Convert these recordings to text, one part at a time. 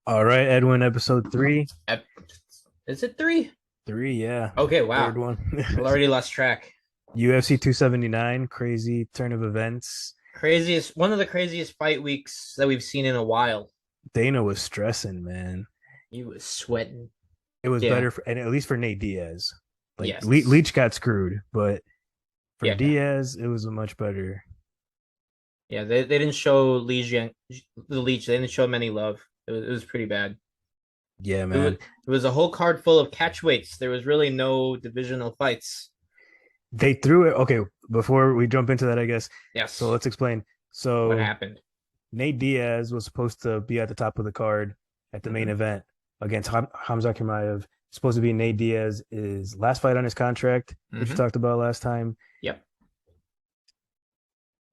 All right, Edwin, episode three. Ep- Is it three? Three, yeah. Okay, Third wow. one. I already lost track. UFC 279, crazy turn of events. One of the craziest fight weeks that we've seen in a while. Dana was stressing, man. He was sweating. It was Yeah. better for, and at least for NateDiaz. Like Yes. Leach got screwed, but for Yeah. Diaz, it was a much better. Yeah. They didn't show the Leech. They didn't show him any love. It was pretty bad. Yeah, It was man. it was a whole card full of catch weights. There was really no divisional fights. They threw it. Okay, before we jump into that, I guess. So Yes. let's explain. What So happened? NateDiaz was supposed to be at the top of the card at the main Mm-hmm. event against Hamza Chimaev. Supposed to be NateDiaz's last fight on his contract, which we Mm-hmm. talked about last time. Yep.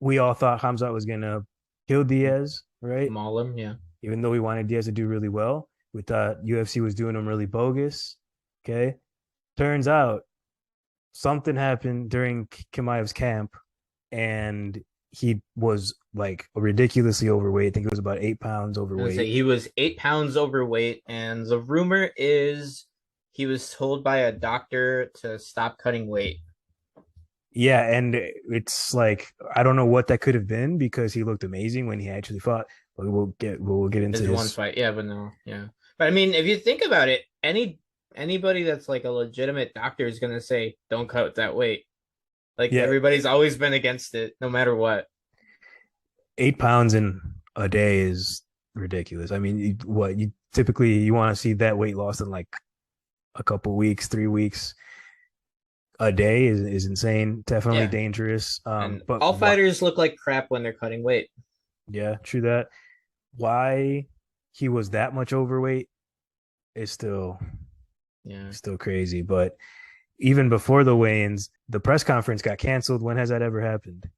We all thought Hamza was gonna kill Diaz, right? Maul him. Yeah. Even though we wanted Diaz to do really well, we thought UFC was doing him really bogus. Okay, turns out something happened during Chimaev's camp, and he was like ridiculously overweight. I think it was about 8 pounds I was gonna overweight. say he was 8 pounds overweight, and the rumor is he was told by a doctor to stop cutting weight. Yeah, and it's like I don't know what that could have been because he looked amazing when he actually fought. But we'll get into His one his. fight, yeah, but no, yeah. But I mean, if you think about it, anybody that's like a legitimate doctor is gonna say, "Don't cut that weight." Like Yeah, everybody's always been against it, no matter what. 8 pounds in a day is ridiculous. I mean, what you typically you want to see that weight loss in like a couple weeks, 3 weeks. A day is insane. Definitely Yeah, dangerous. and But all what? fighters look like crap when they're cutting weight. Yeah, true that. Why he was that much overweight is Yeah, still crazy. But even before the weigh-ins, the press conference got canceled. When has that ever happened?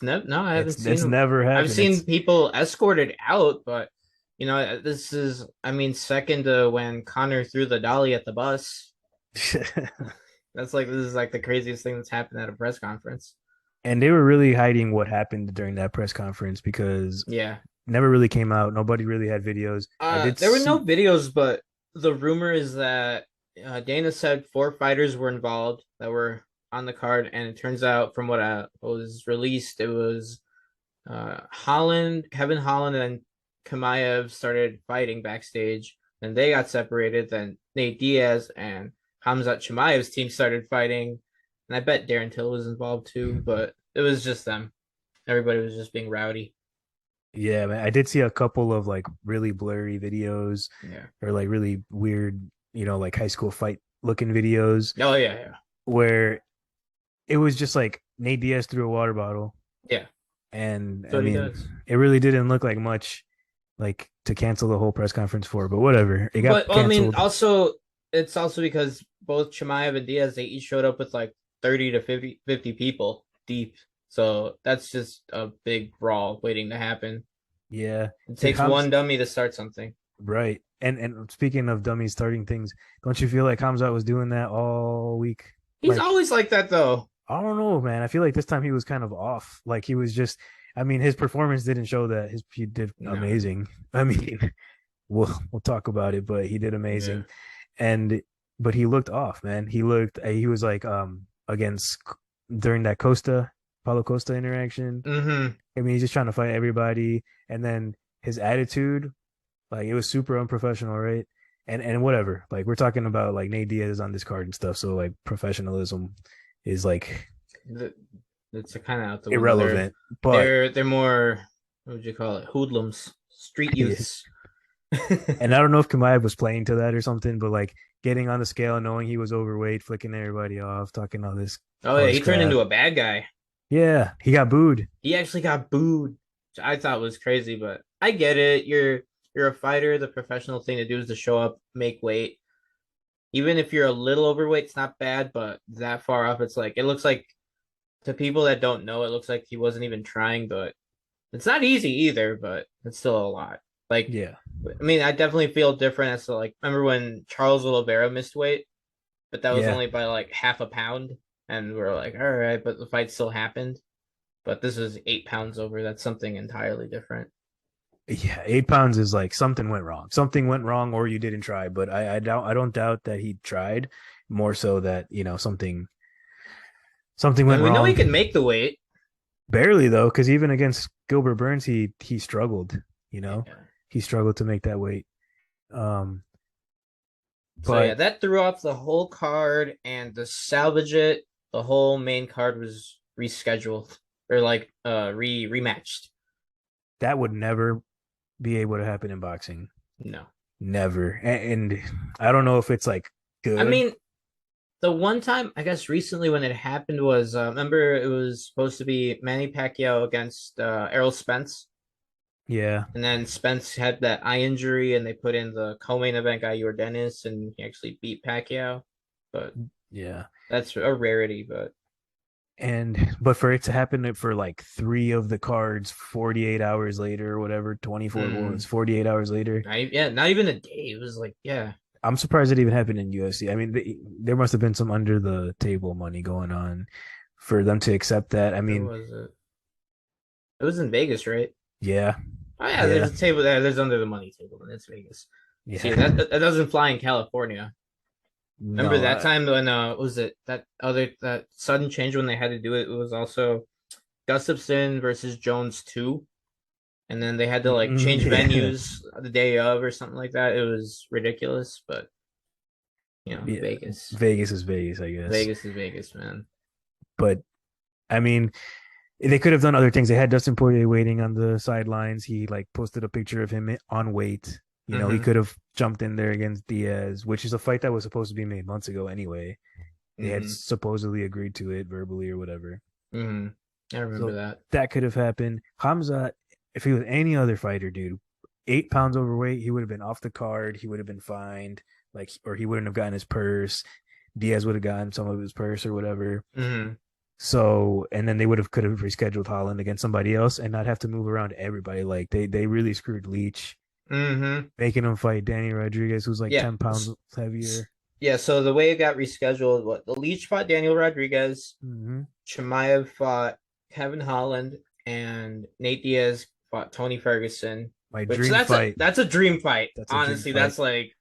no, I haven't It's seen. never I've happened. seen people escorted out, but this is, I mean, second to when Connor threw the dolly at the bus. This is like the craziest thing that's happened at a press conference. And they were really hiding what happened during that press conference because Yeah. it never really came out. Nobody really had videos. I did There were no see. videos, but the rumor is that Dana said four fighters were involved that were on the card, and it turns out from what was released, it was Holland, Kevin Holland, and Chimaev started fighting backstage. Then they got separated. Then NateDiaz and Hamzat Chimaev's team started fighting, and I bet Darren Till was involved too, but it was just them. Everybody was just being rowdy. Yeah, man, I did see a couple of like really blurry videos Yeah. or like really weird, like high school fight looking videos Oh yeah, yeah, where it was just like Nate Diaz threw a water bottle. yeah. And That's I what he mean, does. it really didn't look like much like to cancel the whole press conference for, but whatever. It got But well, I mean, canceled. also it's also because both Chimaev and Diaz they each showed up with like 30 to 50 people deep. So that's just a big brawl waiting to happen. Yeah. It Did takes Hams one dummy to start something. right. And speaking of dummies starting things, don't you feel like Hamza was doing that all week? He's Like always like that though. I don't know, man. I feel like this time he was kind of off. Like he was just I mean, his performance didn't show that he did No. amazing. I mean, we'll talk about it, but he did Yeah. amazing. And but he looked off, man. He was like against during that Paulo Costa interaction. Mm-hmm. I mean, he's just trying to fight everybody, and then his attitude, like it was super unprofessional, right? And whatever. Like we're talking about like Nate Diaz on this card and stuff, so like professionalism is like It's kind of out the window. irrelevant. But They're more, what would you call it? Hoodlums, street youths. and I don't know if Kamaev was playing to that or something, but like getting on the scale, knowing he was overweight, flicking everybody off, talking Oh all yeah, this he turned crap. into a bad guy. Yeah, he got booed. He actually got booed, which I thought was crazy, but I get it. You're a fighter. The professional thing to do is to show up, make weight. Even if you're a little overweight, it's not bad, but that far off, it's like it looks like to people that don't know, it looks like he wasn't even trying, but it's not easy either, but it's still a lot. Like, Yeah, I mean, I definitely feel different as to like remember when Charles Oliveira missed weight, but that was yeah, only by like half a pound, and we're like, all right, but the fight still happened. But this is 8 pounds over. That's something entirely different. Yeah, 8 pounds is like something went wrong. Something went wrong, or you didn't try. But I don't doubt that he tried. More so that something And went we know he wrong. can make the weight. Barely though, because even against Gilbert Burns, he struggled. You know, Yeah. he struggled to make that weight. Um, So yeah, but that threw off the whole card, and to salvage it, the whole main card was rescheduled or like rematched. that would never be able to happen in boxing. No. Never. And I don't know if it's like I good. mean, the one time I guess recently when it happened was remember it was supposed to be Manny Pacquiao against Errol Spence, Yeah. and then Spence had that eye injury, and they put in the co-main event guy Yordenis, and he actually beat Pacquiao. But Yeah. that's a rarity. But But for it to happen for like three of the cards 48 hours later or whatever, 24 was mm, 48 hours later. not even a day. It was like yeah, I'm surprised it even happened in UFC. I mean, there must have been some under the table money going on for them to accept that. I where mean, was it? It was in Vegas, right? yeah. Oh yeah, Yeah. there's a table there. There's under the money table, and it's Vegas. See Yeah. that doesn't fly in California. Remember No, that time when was it that sudden change when they had to do it? It was also Gustafson versus Jones 2, and then they had to like change yeah. venues the day of or something like that. It was ridiculous, but Yeah. Vegas. Vegas is Vegas, I guess. Vegas is Vegas, man. But I mean, they could have done other things. They had Dustin Poirier waiting on the sidelines. He like posted a picture of him on weight. He Mm-hmm. could have jumped in there against Diaz, which is a fight that was supposed to be made months ago anyway. They had Mm-hmm. supposedly agreed to it verbally or whatever. Mm-hmm. I remember So that. that could have happened. Hamza, if he was any other fighter, dude, 8 pounds overweight, he would have been off the card. He would have been fined, like, or he wouldn't have gotten his purse. Diaz would have gotten some of his purse or whatever. Mm-hmm. So, and then they could have rescheduled Holland against somebody else and not have to move around everybody. Like they really screwed Leach, Mm-hmm. making him fight Danny Rodriguez, who's like Yeah. 10 pounds heavier. Yeah, so the way it got rescheduled, what the Leech fought Daniel Rodriguez, Mm-hmm. Chimaev fought Kevin Holland, and NateDiaz fought Tony Ferguson. My Which dream fight. that's a dream fight. That's a dream Honestly, fight. that's like,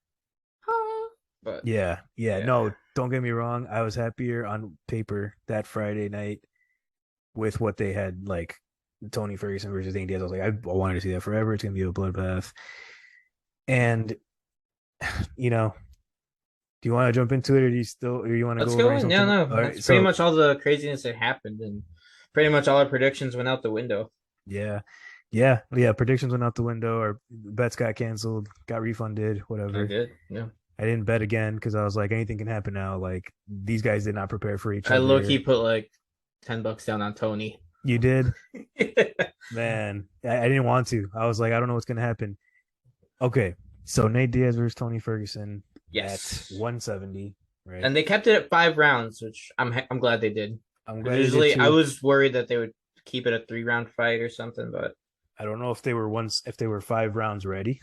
but Yeah, yeah. yeah, No, don't get me wrong. I was happier on paper that Friday night with what they had, like Tony Ferguson versus Danny Diaz. I was like, I wanted to see that forever. It's gonna be a bloodbath. And you know, do you want to jump into it, or you want to let's go go over in. No, something? no, All right. that's pretty So much all the craziness that happened, and pretty much all our predictions went out the window. yeah, yeah, yeah. Predictions went out the window, or bets got canceled, got refunded, I whatever. did. Yeah, I didn't bet again because I was like, anything can happen now. Like these guys did not prepare for each I low key other. put like $10 down on Tony. You did, man. I didn't want to. I was like, I don't know what's gonna happen. Okay, so Nate Diaz versus Tony Ferguson at Yes. 170, right? And they kept it at 5 rounds, which I'm glad they did. I'm Because glad they did usually I too. was worried that they would keep it a 3 round fight or something, but I don't know if they were 5 rounds ready.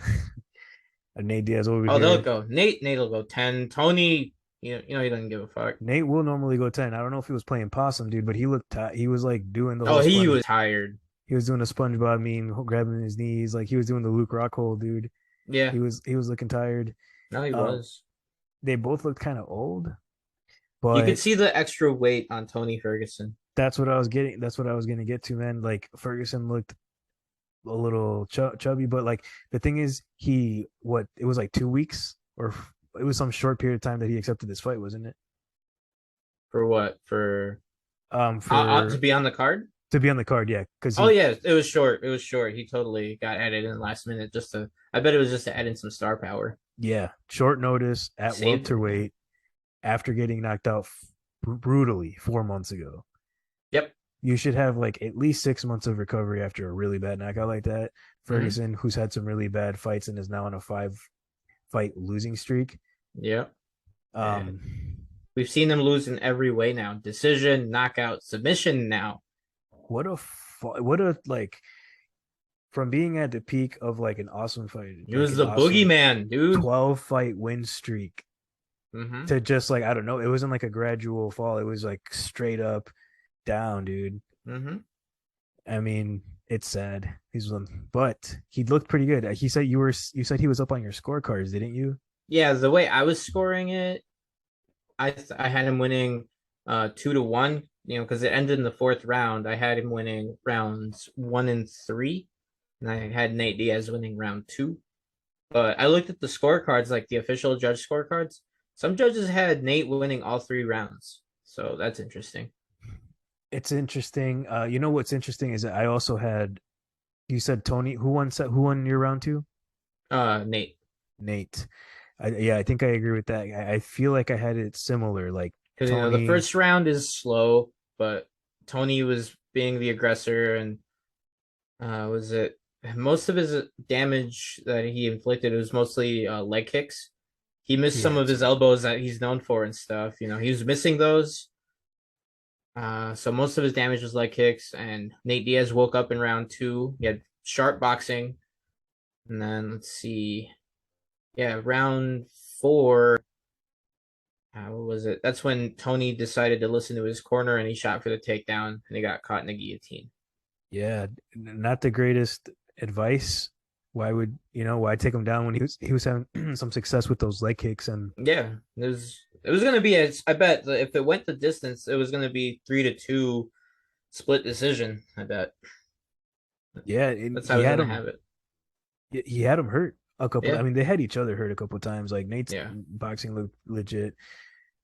And Nate Diaz over oh, they'll here. go. Nate will go 10. Tony, he doesn't give a fuck. Nate will normally go 10. I don't know if he was playing possum, dude, but he looked he was like doing the Oh, whole he sponge. was tired. He was doing a SpongeBob meme, grabbing his knees, like he was doing the Luke Rockhold, dude. Yeah, He was looking tired. no, he Um, was. they both looked kind of old, You could but see the extra weight on Tony Ferguson. that's what I was getting. That's what I was gonna get to, man. Like Ferguson looked a little chubby, but like the thing is, it was like 2 weeks, or it was some short period of time that he accepted this fight, wasn't it? For what? For to For be on the card? to be on the card, yeah, because Oh yeah, it was short. It was short. He totally got added in last minute just to. I bet it was just to add in some star power. yeah, short notice at Saved it. welterweight after getting knocked out brutally 4 months ago. Yep. You should have like at least 6 months of recovery after a really bad knockout like that. Mm-hmm. Ferguson, who's had some really bad fights and is now on a 5 fight losing streak. Yep. And Um, we've seen him lose in every way now. Decision, knockout, submission now. what a like from being at the peak of like an awesome fight, He like was an the awesome boogeyman, dude. 12 fight win streak Mm-hmm. to just like I don't know, it wasn't like a gradual fall. It was like straight up down, dude. Mm-hmm. I mean, it's sad. But he looked pretty good. You said he was up on your scorecards, didn't you? Yeah, the way I was scoring it, I had him winning 2-1, because it ended in the fourth round. I had him winning rounds 1 and 3, and I had Nate Diaz winning round 2. But I looked at the scorecards, like the official judge scorecards. Some judges had Nate winning all 3 rounds. So that's interesting. It's interesting. You know what's interesting is that I also had you said Tony who won your round two? Nate. Nate. Yeah, I think I agree with that. I feel like I had it similar. Like Because the Tony, first round is slow, but Tony was being the aggressor, and was it most of his damage that he inflicted was mostly leg kicks. He missed he some had of his to. elbows that he's known for and stuff. He was missing those. So most of his damage was leg kicks, and Nate Diaz woke up in round 2. He had sharp boxing, and then let's see, yeah, round 4. What was it? That's when Tony decided to listen to his corner, and he shot for the takedown, and he got caught in the guillotine. Yeah, not the greatest advice. Why take him down when he was having some success with those leg kicks and Yeah, it was gonna be I bet if it went the distance, it was gonna be 3-2 split decision. I bet yeah, and that's how I was gonna have it. he had him hurt a couple. I Yeah, mean, they had each other hurt a couple times. Like Nate's yeah. boxing looked legit.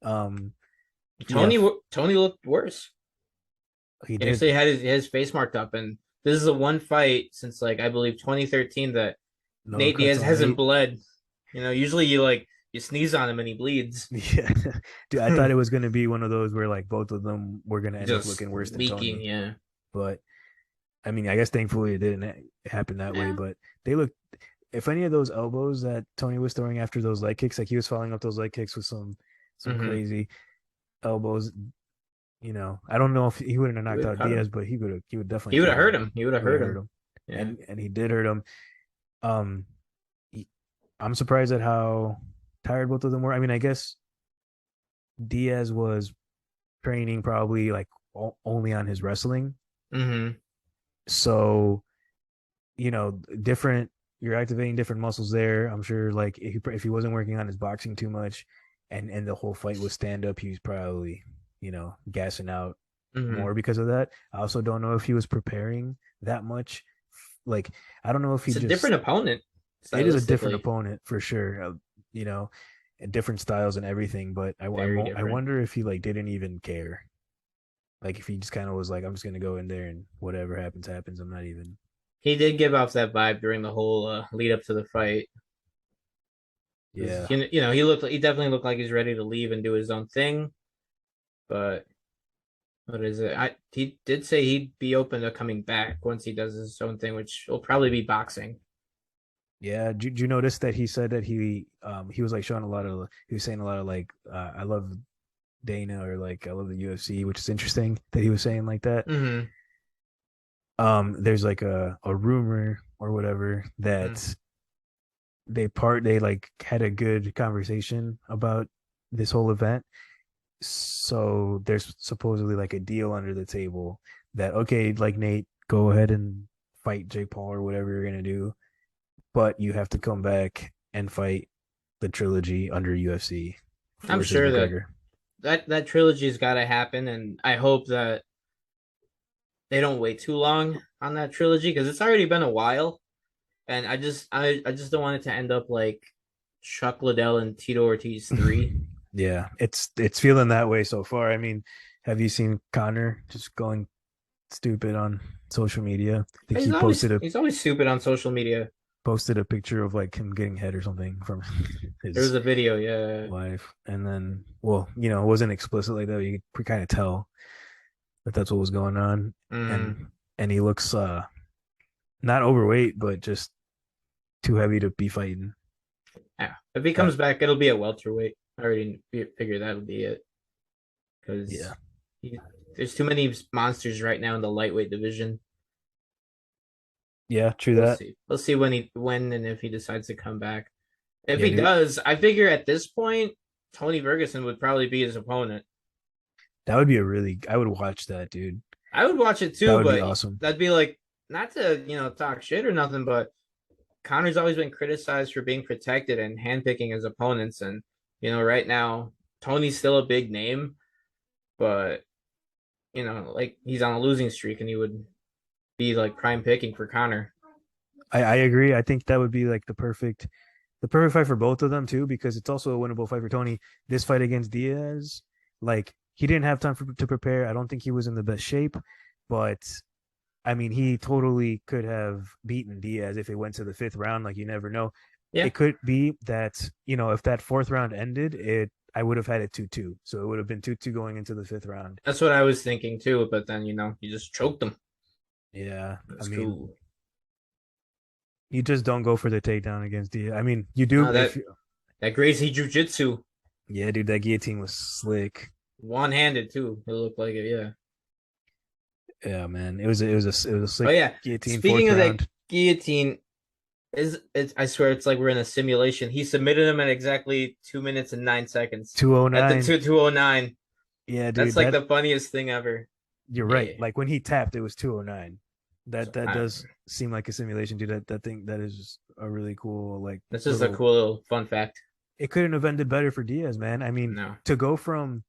Um, yeah, Tony looked worse. he He did. actually had his face marked up, and this is the one fight since like I believe 2013 that No Nate cuts Diaz on hasn't Nate. bled. Usually you sneeze on him and he bleeds. Yeah, dude, I thought it was gonna be one of those where like both of them were gonna end up Just looking worse than leaking, Tony. yeah. But I mean, I guess thankfully it didn't happen that way. Yeah. But they look. If any of those elbows that Tony was throwing after those leg kicks, like he was following up those leg kicks with some Mm-hmm. crazy elbows. I don't know if he wouldn't have He knocked would have out cut Diaz, him. but he would definitely He would have kill hurt him. him. He would have He would have hurt hurt him. him, Yeah. and he did hurt him. Um, he, I'm surprised at how tired both of them were. I mean, I guess Diaz was training probably like only on his wrestling, Mm-hmm. so different. You're activating different muscles there. I'm sure, like if he wasn't working on his boxing too much, and the whole fight was stand up, he was probably gassing out Mm-hmm. more because of that. I also don't know if he was preparing that much. Like I don't know if he It's a just. different opponent It is a different stylistically. opponent for sure. You know, and different styles and everything. But Very I different. wonder if he like didn't even care. Like if he just kind of was like, I'm just gonna go in there and whatever happens, happens. I'm not even. He did give off that vibe during the whole lead up to the fight. Yeah, He definitely looked like he's ready to leave and do his own thing. But what is it? He did say he'd be open to coming back once he does his own thing, which will probably be boxing. yeah. Did you notice that he said that he was like showing a lot of he was saying a lot of like I love Dana or like I love the UFC, which is interesting that he was saying like that. Mm-hmm. There's like a rumor or whatever Mm. that they like had a good conversation about this whole event. So there's supposedly like a deal under the table that okay, like Nate, go ahead and fight Jake Paul or whatever you're gonna do, but you have to come back and fight the trilogy under UFC I'm versus sure that McGregor. that trilogy's got to happen, and I hope that they don't wait too long on that trilogy because it's already been a while, and I just don't want it to end up like Chuck Liddell and Tito Ortiz 3. Yeah, it's feeling that way so far. I mean, have you seen Connor just going stupid on social media? I think He's he always he's always stupid on social media. posted a picture of like him getting head or something from There was his a video, yeah. wife, and then well, it wasn't explicit like that. You could kind of tell that that's what was going on, Mm, and he looks not overweight, but just too heavy to be fighting. yeah. If he Uh, comes back, it'll be at welterweight. I already figured that'll be it yeah, because there's too many monsters right now in the lightweight division. yeah, true We'll that. see. We'll see when and if he decides to come back. If Yeah, he dude, does, I figure at this point, Tony Ferguson would probably be his opponent. that would be a really. I would watch that, dude. I would watch it That too, would be but awesome. that'd be like not to talk shit or nothing, but Connor's always been criticized for being protected and handpicking his opponents, and right now Tony's still a big name, but like he's on a losing streak, and he would be like prime picking for Connor. I agree. I think that would be like the perfect fight for both of them too, because it's also a winnable fight for Tony. This fight against Diaz, like he didn't have time to prepare. I don't think he was in the best shape, but I mean, he totally could have beaten Diaz if it went to the fifth round. Like you never know. Yeah, It could be that if that fourth round ended, I would have had it 2-2. So it would have been 2-2 going into the fifth round. that's what I was thinking too. But then you just choked him. Yeah, I That's mean, cool. you just don't go for the takedown against Diaz. I mean, you do No, if that Gracie Jiu-Jitsu, yeah, dude, that guillotine was slick. one-handed too. It looked like it. Yeah. Yeah, man, it was a Oh slick yeah. guillotine fourth Speaking of that round. guillotine, I swear it's like we're in a simulation. He submitted him at exactly 2 minutes and 9 seconds at the 209. 2:09. Yeah, That's dude, like that the funniest thing ever. you're right. Yeah. Like when he tapped, it was 209. That So that does seem like a simulation, dude. That thing that is just a really cool like this is a little. cool little fun fact. It couldn't have ended better for Diaz, man. I mean, No. to go from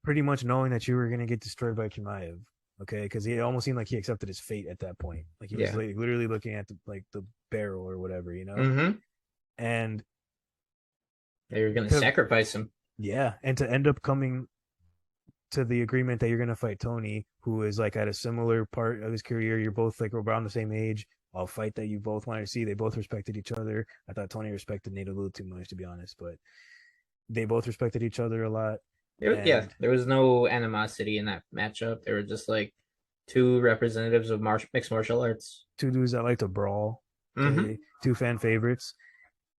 pretty much knowing that you were gonna get destroyed by Chimaev, okay, because he almost seemed like he accepted his fate at that point. Like he was Yeah. like literally looking at the barrel or whatever. Mm-hmm. And They were gonna to sacrifice him. yeah, and to end up coming to the agreement that you're gonna fight Tony, who is like at a similar part of his career. You're both like around the same age. I'll fight that you both wanted to see. They both respected each other. I thought Tony respected Nate a little too much, to be honest, but they both respected each other a lot. Yeah, And there was no animosity in that matchup. They were just like two representatives of mixed martial arts. two dudes that like to brawl. Mm-hmm. Okay, two fan favorites.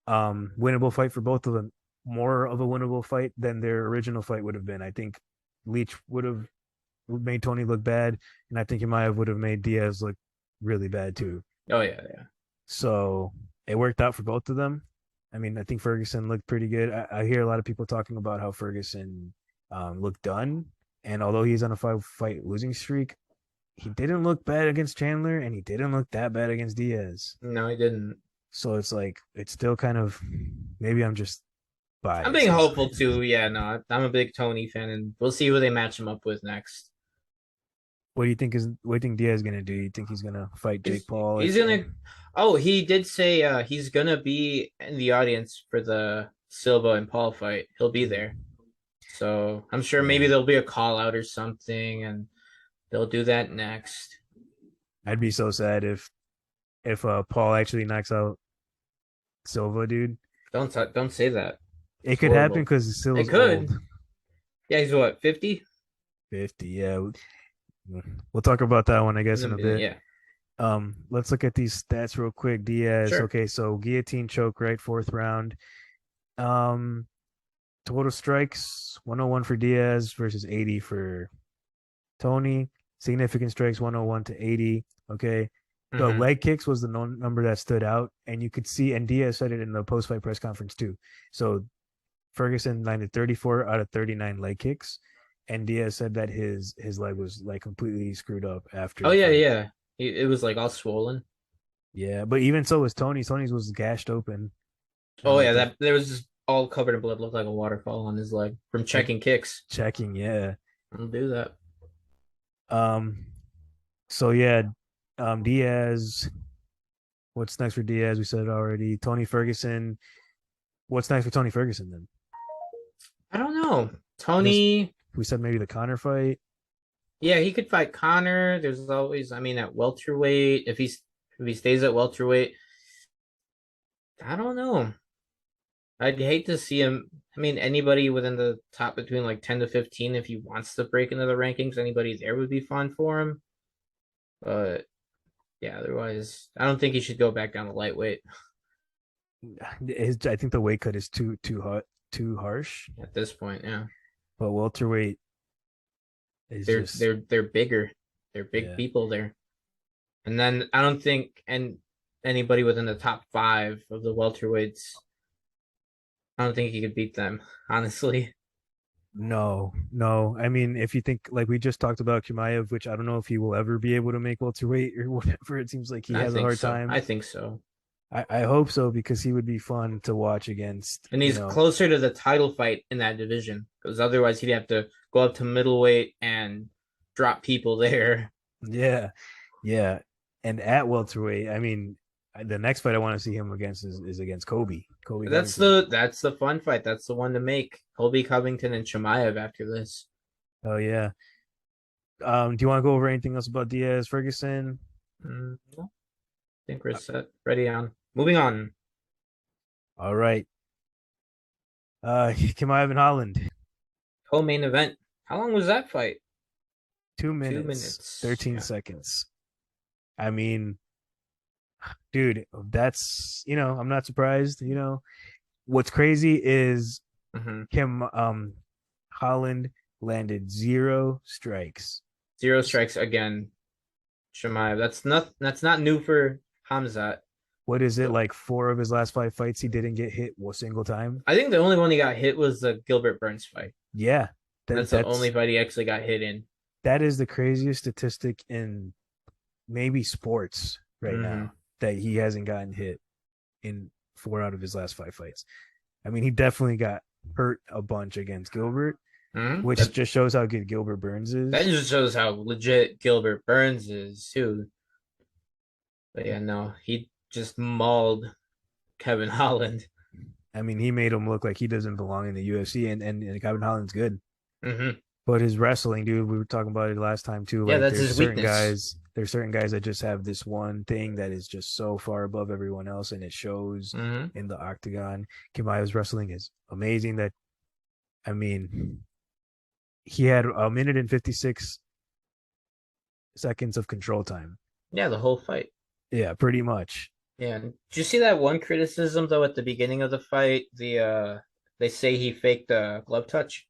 Winnable fight for both of them. More of a winnable fight than their original fight would have been. I think Leach would have made Tony look bad, and I think he might have would have made Diaz look really bad too. Oh yeah, yeah. So it worked out for both of them. I mean, I think Ferguson looked pretty good. I hear a lot of people talking about how Ferguson looked done, and although he's on a five-fight losing streak, he didn't look bad against Chandler, and he didn't look that bad against Diaz. No, he didn't. So it's like it's still kind of maybe I'm just I'm being biased. hopeful too. Yeah, no, I'm a big Tony fan, and we'll see who they match him up with next. What do you think Diaz is gonna do? You think he's gonna fight Jake He's Paul? he's If gonna. Oh, he did say he's gonna be in the audience for the Silva and Paul fight. He'll be there, so I'm sure maybe yeah, there'll be a call out or something, and they'll do that next. I'd be so sad if Paul actually knocks out Silva, dude. Don't say that. It It's could happen horrible. because It Silva's could. old. Yeah, he's what 50? 50. Yeah, we'll talk about that one, I guess, in a bit. Yeah, Let's look at these stats real quick. Diaz. sure. Okay, so guillotine choke, right? Fourth round. Um, Total strikes 101 for Diaz versus 80 for Tony. Significant strikes 101 to 80. Okay. The Mm-hmm. leg kicks was the number that stood out, and you could see, and Diaz said it in the post-fight press conference too. So Ferguson landed 34 out of 39 leg kicks, and Diaz said that his leg was like completely screwed up after Oh the yeah, fight. yeah. It was like all swollen. Yeah, but even so was Tony's. Tony's was gashed open. Oh I yeah, think that there was just all covered in blood, looked like a waterfall on his leg from from checking kicks. checking. Yeah. I'll do that. Um. So yeah, Diaz. What's next for Diaz? We said it already. TonyFerguson. What's next for TonyFerguson then? I don't know. I guess Tony, we said maybe the Connor fight. yeah, he could fight Connor. There's always, I mean, at welterweight, if he stays at welterweight, I don't know. I'd hate to see him. I mean, anybody within the top between like 10 to 15, if he wants to break into the rankings, anybody there would be fun for him. But yeah, otherwise, I don't think he should go back down to lightweight I think the weight cut is too hot, too harsh. at this point. Yeah, But welterweight is just they're bigger. They're big yeah. people there. And then I don't think anybody within the top five of the welterweights, I don't think he could beat them, honestly. No, no. I mean, if you think like we just talked about Chimaev, which I don't know if he will ever be able to make welterweight or whatever. It seems like he I has a think hard so. time. I think so. I hope so because he would be fun to watch against, And he's closer to the title fight in that division because otherwise he'd have to go up to middleweight and drop people there. Yeah, yeah. And at welterweight, I mean, the next fight I want to see him against is against Kobe. Kobe Covington. That's the fun fight. That's the one to make. Colby Covington and Chimaev after this. Oh yeah. Do you want to go over anything else about Diaz, Ferguson? No, I think we're set. Ready on. Moving on. All right. Chimaev and Holland. Co-main event. How long was that fight? Two Two minutes, minutes. 13 Yeah. seconds. I mean, dude, that's I'm not surprised. What's crazy is Mm-hmm. Kim Holland landed zero strikes. Zero strikes again. Chimaev. That's not new for Hamzat. What is it So like? Four of his last five fights, he didn't get hit a single time. I think the only one he got hit was the Gilbert Burns fight. Yeah, And that that's the only that's fight he actually got hit in. that is the craziest statistic in maybe sports right Mm-hmm. now that he hasn't gotten hit in four out of his last five fights. I mean, he definitely got hurt a bunch against Gilbert, Mm-hmm. which just shows how good Gilbert Burns That is. just shows how legit Gilbert Burns is too. But yeah, no, he just mauled Kevin Holland. I mean, he made him look like he doesn't belong in the UFC, and Kevin Holland's good. Mm-hmm. But his wrestling, dude, we were talking about it last time too. Yeah, Like, that's his weakness. there's certain guys that just have this one thing that is just so far above everyone else, and it shows Mm-hmm. in the octagon. Kimaev's wrestling is amazing. That I mean, he had a minute and 56 seconds of control time. Yeah, the whole fight. Yeah, pretty much. Yeah. Did you see that one criticism though at the beginning of the fight? They say he faked a glove touch.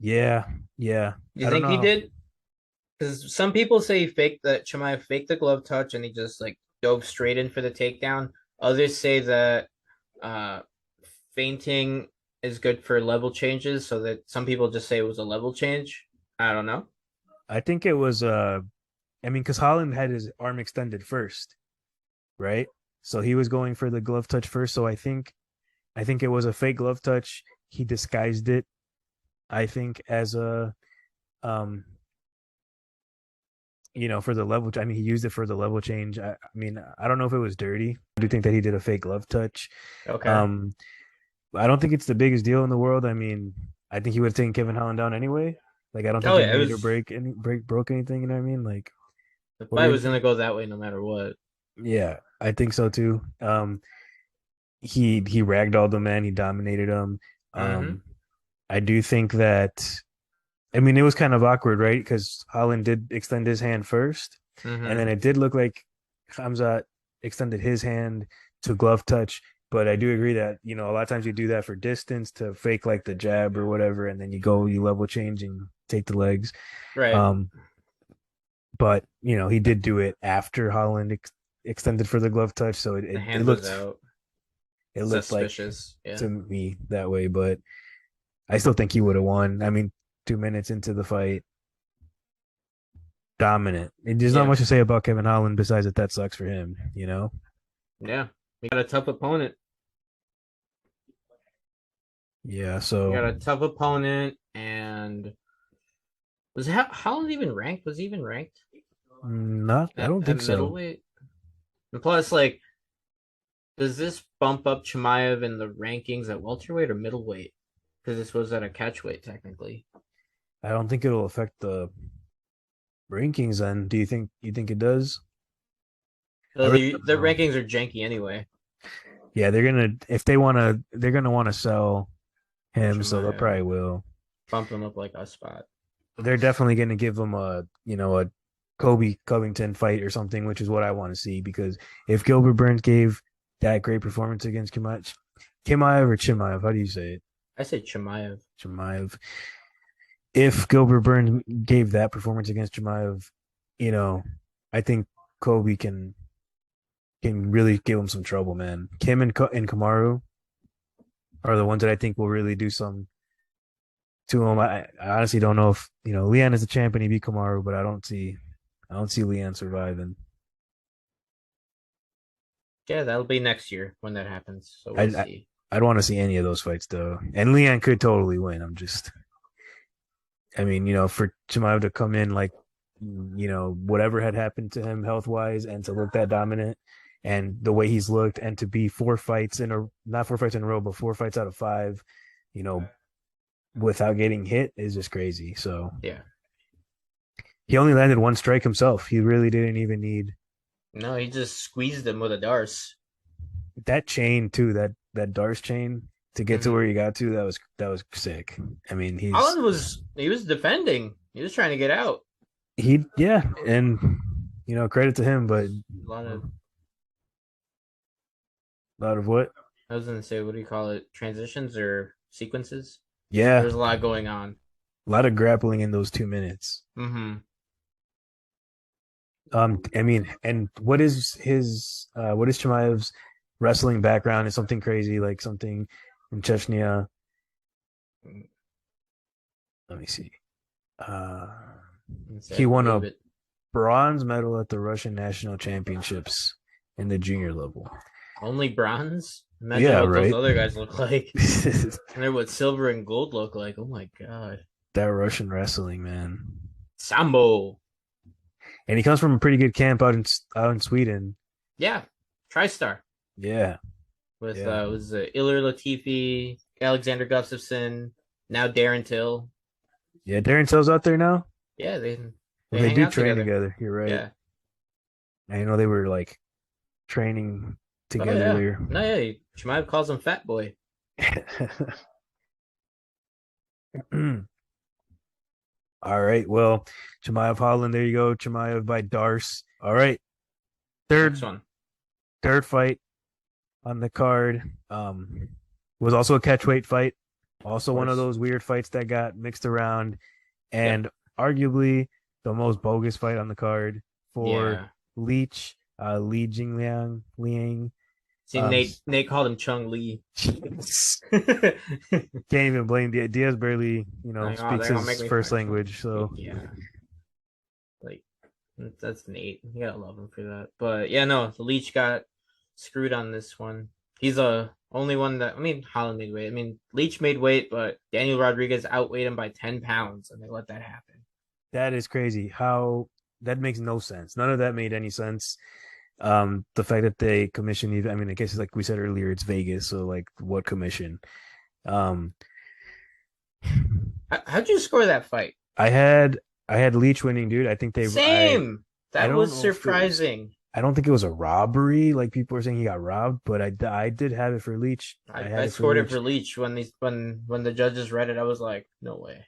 Yeah, yeah. Do you I don't think he know. did? Because some people say he faked that Chimaev faked the glove touch and he just like dove straight in for the takedown. Others say that uh fainting is good for level changes, so that some people just say it was a level change. I don't know. I think it was I mean, because Holland had his arm extended first, right? So he was going for the glove touch first. So I think it was a fake glove touch. He disguised it, I think, as a um for the level. I mean, he used it for the level change. I mean, I don't know if it was dirty. I do think that he did a fake glove touch. Okay. Um, I don't think it's the biggest deal in the world. I mean, I think he would have taken Kevin Holland down anyway. Like, I don't think Oh it yeah, it made or was broke anything. You know what I mean? Like, the what fight are you? was gonna go that way no matter what. Yeah, I think so too. He ragdolled him, man. He dominated him. Mm-hmm. Um, I do think that. I mean, it was kind of awkward, right? Because Holland did extend his hand first, and Mm-hmm. then it did look like Hamzat extended his hand to glove touch. But I do agree that a lot of times you do that for distance to fake like the jab or whatever, and then you level change and take the legs. Right. Um, but he did do it after Holland extended for the glove touch, so it, The it, it hand was looked out. it looked like Suspicious. Yeah. to me that way. But I still think he would have won. I mean, 2 minutes into the fight, dominant. And there's not Yeah. much to say about Kevin Holland besides that sucks for him. Yeah. We got a tough opponent. Yeah, We so got a tough opponent, and was Holland even ranked? Was he even ranked not I don't at think so. middleweight? And plus, like, does this bump up Chimaev in the rankings at welterweight or middleweight? Because this was at a catchweight technically. I don't think it'll affect the rankings then. Do you think it does? I So really the don't know. rankings are janky anyway. Yeah, they're gonna sell him, so they Chimaev probably will. bump him up like a spot. They're definitely gonna give him a Kobe Covington fight or something, which is what I want to see because if Gilbert Burns gave that great performance against Chimaev or Chimaev, how do you say it? I say Chimaev. Chimaev. If Gilbert Burns gave that performance against Chimaev, you know, I think Kobe can really give him some trouble, man. Kim and Kamaru are the ones that I think will really do some to him. I honestly don't know if Leon is the champion. He beat Kamaru, but I don't see Leon surviving. Yeah, that'll be next year when that happens. So I, we'll I see. I don't want to see any of those fights though. And Leon could totally win. I mean, for Chimaev to come in like, whatever had happened to him health wise, and to look that dominant, and the way he's looked, and to be not 4 fights in a row, but 4 fights out of five, you know, without getting hit is just crazy. So Yeah. he only landed one strike himself. He really didn't even need No, he just squeezed him with a Darce. that chain too. That Darce chain to get to Mm-hmm. where he got to. That was sick. I mean, Holland was defending. He was trying to get out. yeah, and credit to him, but A lot of a lot of what? I was gonna say, what do you call it? Transitions or sequences? There Yeah, was a lot going on. a lot of grappling in those 2 minutes. Mm-hmm. I mean, and what is Chimaev's wrestling background? Is something crazy, like something in Chechnya? Let me see. Uh, I he won believe a it. bronze medal at the Russian national championships in the junior level. Only bronze? Imagine Yeah, what those right. other guys look like. That And they're what silver and gold look like. Oh my god. Russian wrestling, man. Sambo. And he comes from a pretty good camp out in Sweden. Yeah. TriStar. Yeah, With yeah, was Ilir Latifi, Alexander Gustafsson, now Darren Till. yeah. Darren Till's out there now. Yeah, Well, they they hang do out train together. together. You're right. Yeah. I know they were like training Oh together yeah. there. No, yeah. Chimaev calls him Fat Boy. All right. Well, Chimaev Holland. There you go. Chimaev by Darce. All right. Next Third one. third fight on the card. Was also a catchweight fight. Of Also one of course. those weird fights that got mixed around, Yep. and arguably the most bogus fight on the card for Yeah. Leach, Li Jinliang, Liang. See, Nate called him Chung Lee. Can't even blame Diaz. Diaz barely, Like, oh, speaks they're gonna make his me first fight Chung. language. So Yeah. Like that's Nate. You gotta love him for that. But yeah, no, the Leach got screwed on this one. He's the only one that Holland made weight. Leach made weight, but Daniel Rodriguez outweighed him by 10 pounds, and they let that happen. that is crazy. How that makes no sense. None of that made any sense. The fact that they commissioned even, I guess like we said earlier, it's Vegas, so like what commission? Um, How'd you score that fight? I had Leach winning, dude. I think Same. I That don't was know if it was surprising. I don't think it was a robbery, like people are saying he got robbed, but I did have it for Leach. I had I it for scored it Leach. for Leach when the judges read it. I was like, no way.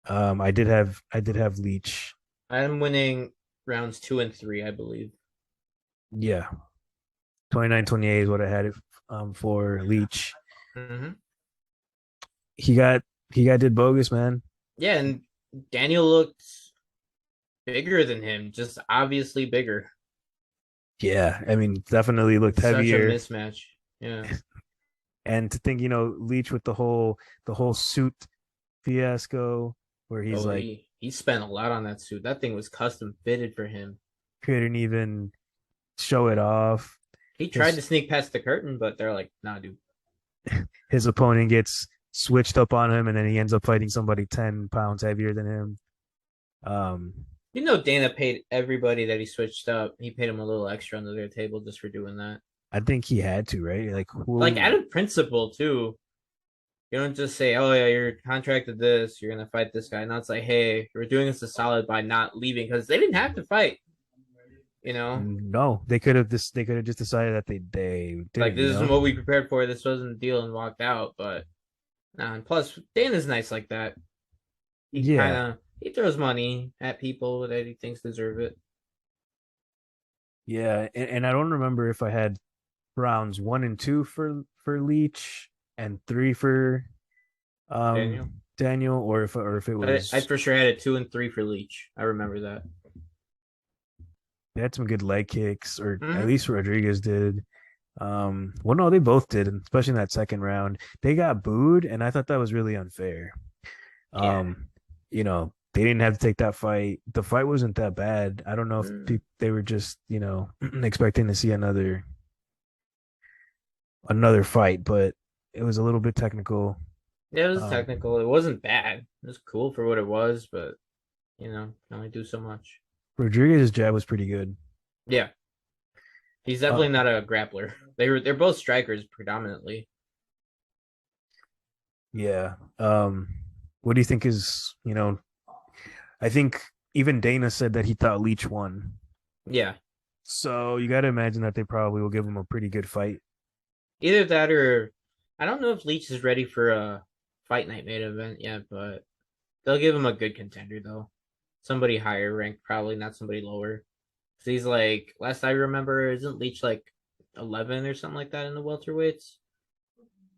I did have Leach. I'm winning rounds 2 and 3, I believe. Yeah. 29-28 is what I had it for Leach. Mm-hmm. He got did bogus, man. Yeah, and Daniel looked bigger than him, just obviously bigger. Yeah, definitely looked Such a heavier. mismatch. Yeah. And to think, Leach with the whole suit fiasco where he's Oh, like he spent a lot on that suit. That thing was custom fitted for him. couldn't even show it off. He tried to His sneak past the curtain, but they're like, nah, dude. his opponent gets switched up on him, and then he ends up fighting somebody 10 pounds heavier than him. Um, Dana paid everybody that he switched up. He paid him a little extra under their table just for doing that. I think he had to, right? Like Like out who? of principle too. You don't just say, "Oh yeah, you're contracted this. You're gonna fight this guy." Now it's like, "Hey, we're doing us a solid by not leaving because they didn't have to fight." You know, No, they could have just decided that they like didn't. this isn't what we prepared for. This wasn't the deal, and walked out. But nah, and plus Dana's nice like that. He kind Yeah, of he throws money at people that he thinks deserve it. yeah, and I don't remember if I had rounds 1 and 2 for Leach and 3 for Daniel, Daniel, or if it I was for sure had a 2 and 3 for Leach. I remember that. they had some good leg kicks, or at Mm-hmm. least Rodriguez did. Well, no, they both did, especially in that second round. They got booed, and I thought that was really unfair. Yeah. You know, they didn't have to take that fight. The fight wasn't that bad. I don't know if Mm. they were just, expecting to see another fight, but it was a little bit technical. Yeah, it was Um, technical. It wasn't bad. It was cool for what it was, but can only do so much. Rodriguez's jab was pretty good. Yeah, he's Uh, definitely not a grappler. They're both strikers predominantly. yeah. What do you think I think even Dana said that he thought Leach won. Yeah, So you got to imagine that they probably will give him a pretty good fight. either that or I don't know if Leach is ready for a fight night main event yet, but they'll give him a good contender though. Somebody higher ranked, probably not somebody lower. 'Cause he's like last I remember, isn't Leach like 11 or something like that in the welterweights?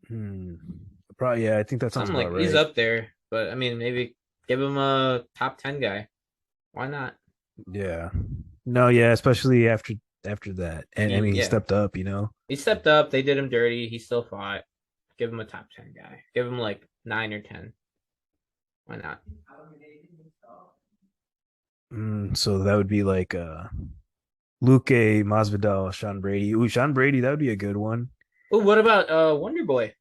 Hmm. Probably, yeah, I think that sounds Something about like he's right. up there, but I mean maybe give him a top 10 guy. Why not? Yeah. No, yeah, especially after that. And I mean, he Yeah, stepped up. he stepped up. They did him dirty. He still fought. Give him a top 10 guy. Give him like 9 or 10. Why not? So that would be like Luque, Masvidal, Sean Brady. Ooh, Sean Brady, that would be a good one. Oh, what about Wonder Boy?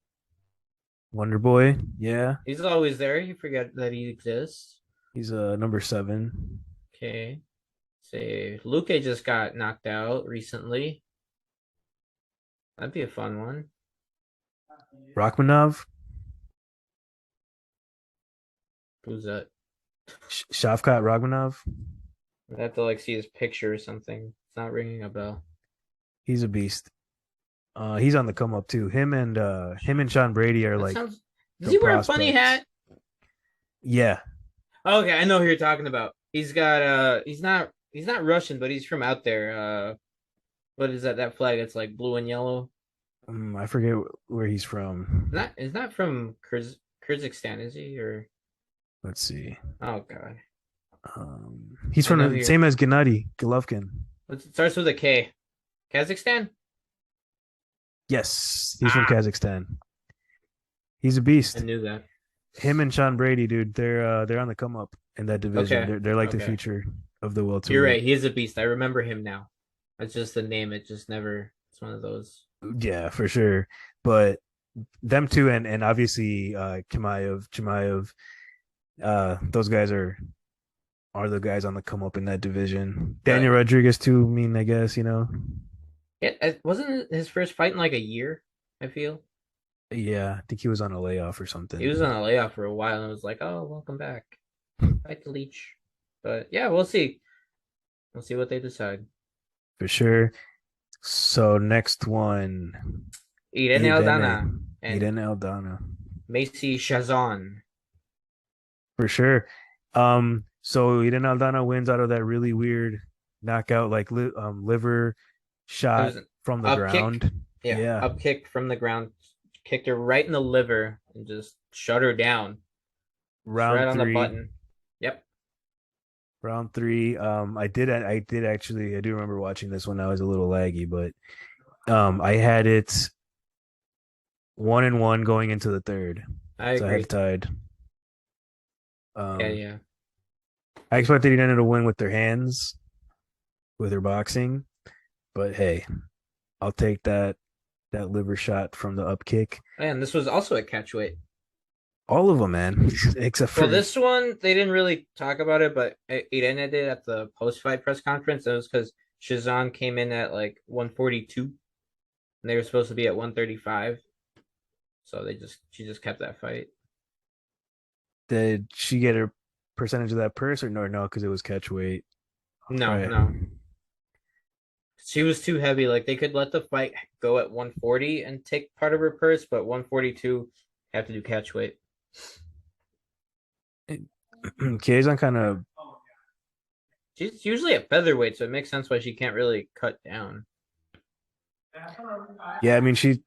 Wonder Boy, yeah. He's always there. You forget that he exists. He's number 7. Okay. Say Luke just got knocked out recently. That'd be a fun one. Rachmanov, Who's that? Shavkat Rachmanov. I have to like see his picture or something. It's not ringing a bell. He's a beast. He's on the come up too. Him and Sean Brady are That like sounds. Does the he wear a funny prospects. hat? Yeah. Okay, I know who you're talking about. He's got he's not Russian, but he's from out there. What is that? That flag that's like blue and yellow. I forget where he's from. Not from Kyrgyzstan, is he? Or Let's see. oh god, He's I from know the here. same as Gennady Golovkin. It starts with a K. Kazakhstan. Yes, he's from Ah, Kazakhstan. He's a I beast. knew that. Him and Sean Brady, dude, they're on the come up in that division. Okay, They're like the okay. future of the You're welterweight. right. He is a beast. I remember him now. That's just the name. It just never. It's one of those. Yeah, for sure. But them two and obviously Chimaev, those guys are the guys on the come up in that division. Daniel But Rodriguez too. I mean, I guess. it wasn't his first fight in like a year. I feel Yeah, I think he was on a layoff or he was on something. a layoff for a while, and it was like, oh, welcome back, fight the leech. But yeah, we'll see. We'll see what they decide. For sure. So next one, Irene Irene, Aldana and Irene Aldana. Macy Shazon. For sure. So Irene Aldana wins out of that really weird knockout, like liver It shot was an from the up kick. ground. Yeah, Yeah. up kick from the ground, kicked her right in the liver and just shut her down. Just right Round on the three. button. Yep. Round three. I did actually I do remember watching this when I was a little laggy, but I had it 1-1 going into the third. I So I had agree. it tied. Yeah, Um yeah. I expected Irene to win with their hands, with her boxing, but hey, I'll take that liver shot from the up kick. And this was also a catchweight. All of them, man, except Well, for this one they didn't really talk about it, but Irene did at the post-fight press conference. It was because Shazan came in at like 142, and they were supposed to be at 135. So she just kept that fight. did she get her percentage of that purse or no? No, because it was catch weight. No, Right. no, she was too heavy. Like they could let the fight go at 140 and take part of her purse, but 142 have to do catch weight. Kazan kind of She's usually at featherweight, so it makes sense why she can't really cut down. yeah. I mean, she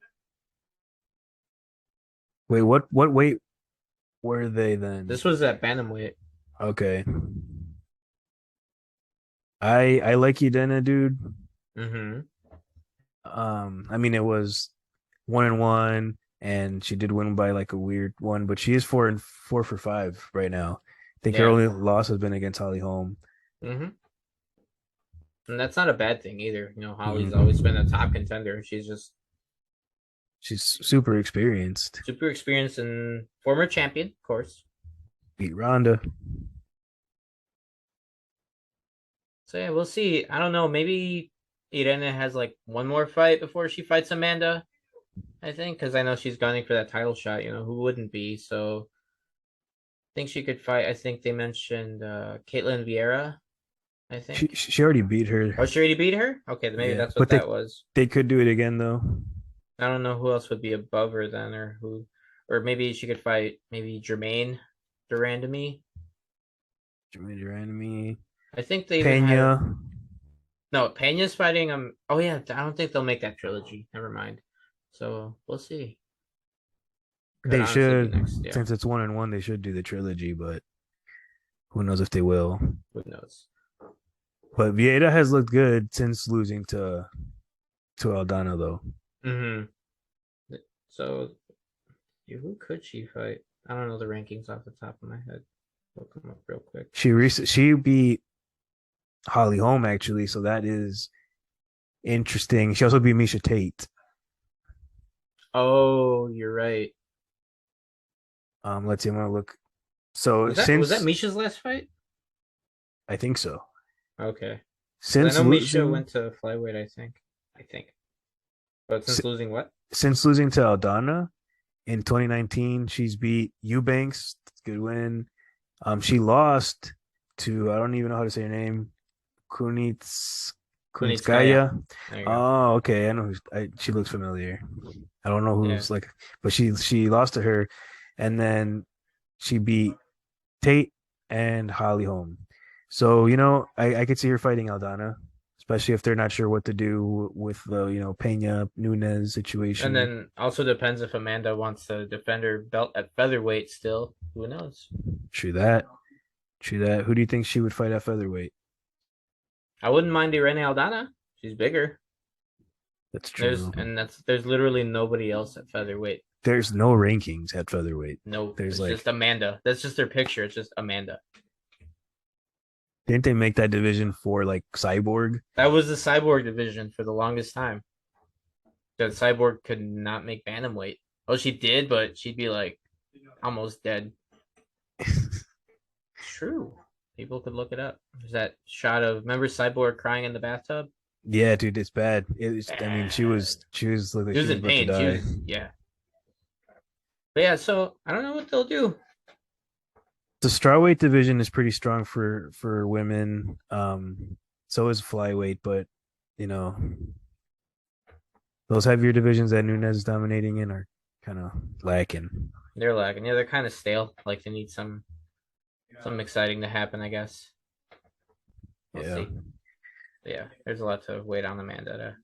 wait. What weight were they then? This was at bantamweight. Okay. I like Udena, dude. Mm-hmm. I mean, it was 1-1. and she did win by like a weird one, but she is 4-for-5 right now. I think her Yeah. only loss has been against Holly Holm. Hmm. And that's not a bad thing either. Holly's always been a Mhm. top contender. She's just She's super experienced. super experienced and former champion, of course. Beat Ronda. So yeah, we'll see. I don't know. Maybe Irene has like one more fight before she fights Amanda. I think because I know she's gunning for that title shot. Who wouldn't be? So I think she could fight. I think they mentioned Caitlin Vieira. I She think. she already beat her. Oh, she already beat her. Okay, then maybe Yeah, that's what but they that was. they could do it again though. I don't know who else would be above her then, or who, or maybe she could fight maybe Jermaine Durandamy. Jermaine Durandamy, I think they even had Pena. no Pena's fighting. Oh yeah, I don't think they'll make that trilogy. Never mind. So we'll see. Could They honestly be should, next. Yeah, since it's 1-1, they should do the trilogy, but who knows if they will. who knows? But Vieira has looked good since losing to Aldana though. Hmm. So who could she fight? I don't know the rankings off the top of my head. We'll come up real quick. She beat Holly Holm actually, so that is interesting. She also beat Misha Tate. Oh, you're right. Let's see, I'm gonna look. So Was that since Misha's last fight? I think so. Okay. I Since know Misha losing went to flyweight. I think. But since losing what? since losing to Aldana in 2019, she's beat Eubanks, good win. She lost to I don't even know how to say her name, Kunitz Kunitskaya. Kunitskaya. There you go. Oh, okay. I know she looks familiar. I don't know Yeah. who's like, but she lost to her, and then she beat Tate and Holly Holm. So I could see her fighting Aldana, especially if they're not sure what to do with the Pena Nunez And situation. then also depends if Amanda wants to defend her belt at featherweight still. Who knows? True that. True that. Who do you think she would fight at featherweight? I wouldn't mind Irene Aldana. She's bigger. That's There's true. and that's there's literally nobody else at featherweight. There's no rankings at featherweight. No, There's it's just like, Amanda. That's just their picture. It's just Amanda. didn't they make that division for like Cyborg? That was the cyborg division for the longest time. That cyborg could not make bantamweight. Oh, she did, but she'd be like almost dead. True. People could look it up. There's that shot of remember Cyborg crying in the bathtub? Yeah, dude, it's bad. I mean, Bad. she was like She she was was in about to pain. She die. was yeah. But yeah, so I don't know what they'll do. The strawweight division is pretty strong for women. So is flyweight, but you know those heavier divisions that Nunez is dominating in are kind of lacking. They're lagging. Yeah, they're kind of stale. Like they need some exciting to happen, I guess. We'll Yeah. see. But yeah, there's a lot to wait on Amanda to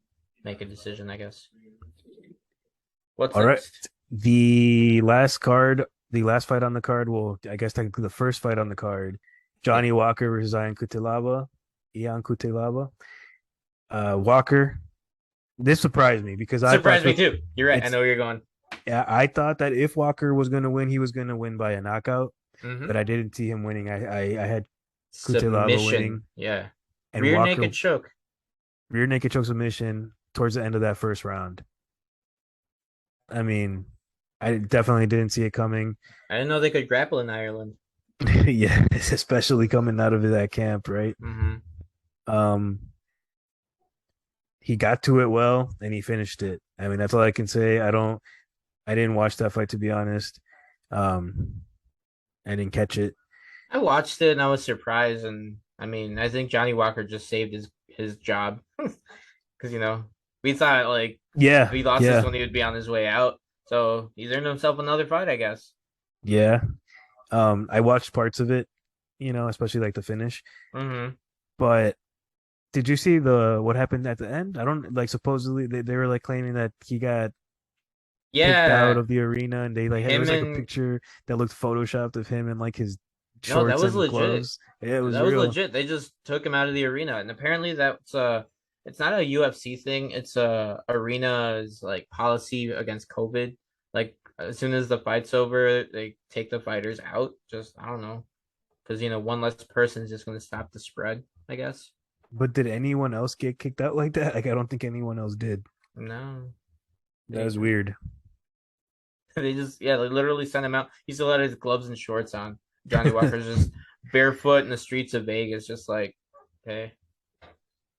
make a decision, I guess. What's All right. next? The last fight on the card. Well, I guess technically the first fight on the card. Yeah. Johnny Walker versus Ian Kutelaba. Walker. This surprised me because I thought Surprised me too. You're right. I it's know where you're going. yeah, I thought that if Walker was going to win, he was going to win by a knockout, Mm-hmm. but I didn't see him winning. I had Kutelaba Submission. winning Yeah. and Rear Walker naked choke. rear naked choke submission towards the end of that first round. I mean, I definitely didn't see it coming. I didn't know they could grapple in Ireland. Yeah, especially coming out of that camp, right? Mm-hmm. Um, he got to it well and he finished it. I mean, that's all I can say. I didn't watch that fight to be honest. Um, I didn't catch it. I watched it and I was surprised. And I mean, I think Johnny Walker just saved his job because we thought like if Yeah, he lost this yeah, one, he would be on his way out. So he's earned himself another fight, I guess. yeah. I watched parts of it, especially like the finish. Mm-hmm. But did you see the what happened at the end? I don't like supposedly they were like claiming that he got kicked out Yeah, of the arena and they like there him was like a and picture that looked photoshopped of him in like his no, that shorts was and legit. gloves. Yeah, it was That was real. legit. They just took him out of the arena, and apparently it's not a UFC thing. It's a arena's like policy against COVID. Like as soon as the fight's over, they take the fighters out. Just I don't know, because one less person is just going to stop the spread, I guess. But did anyone else get kicked out like that? Like I don't think anyone else did. No, That they was weird. they just they literally sent him out. He still had his gloves and shorts on. Johnny Walker's just barefoot in the streets of Vegas, just like okay.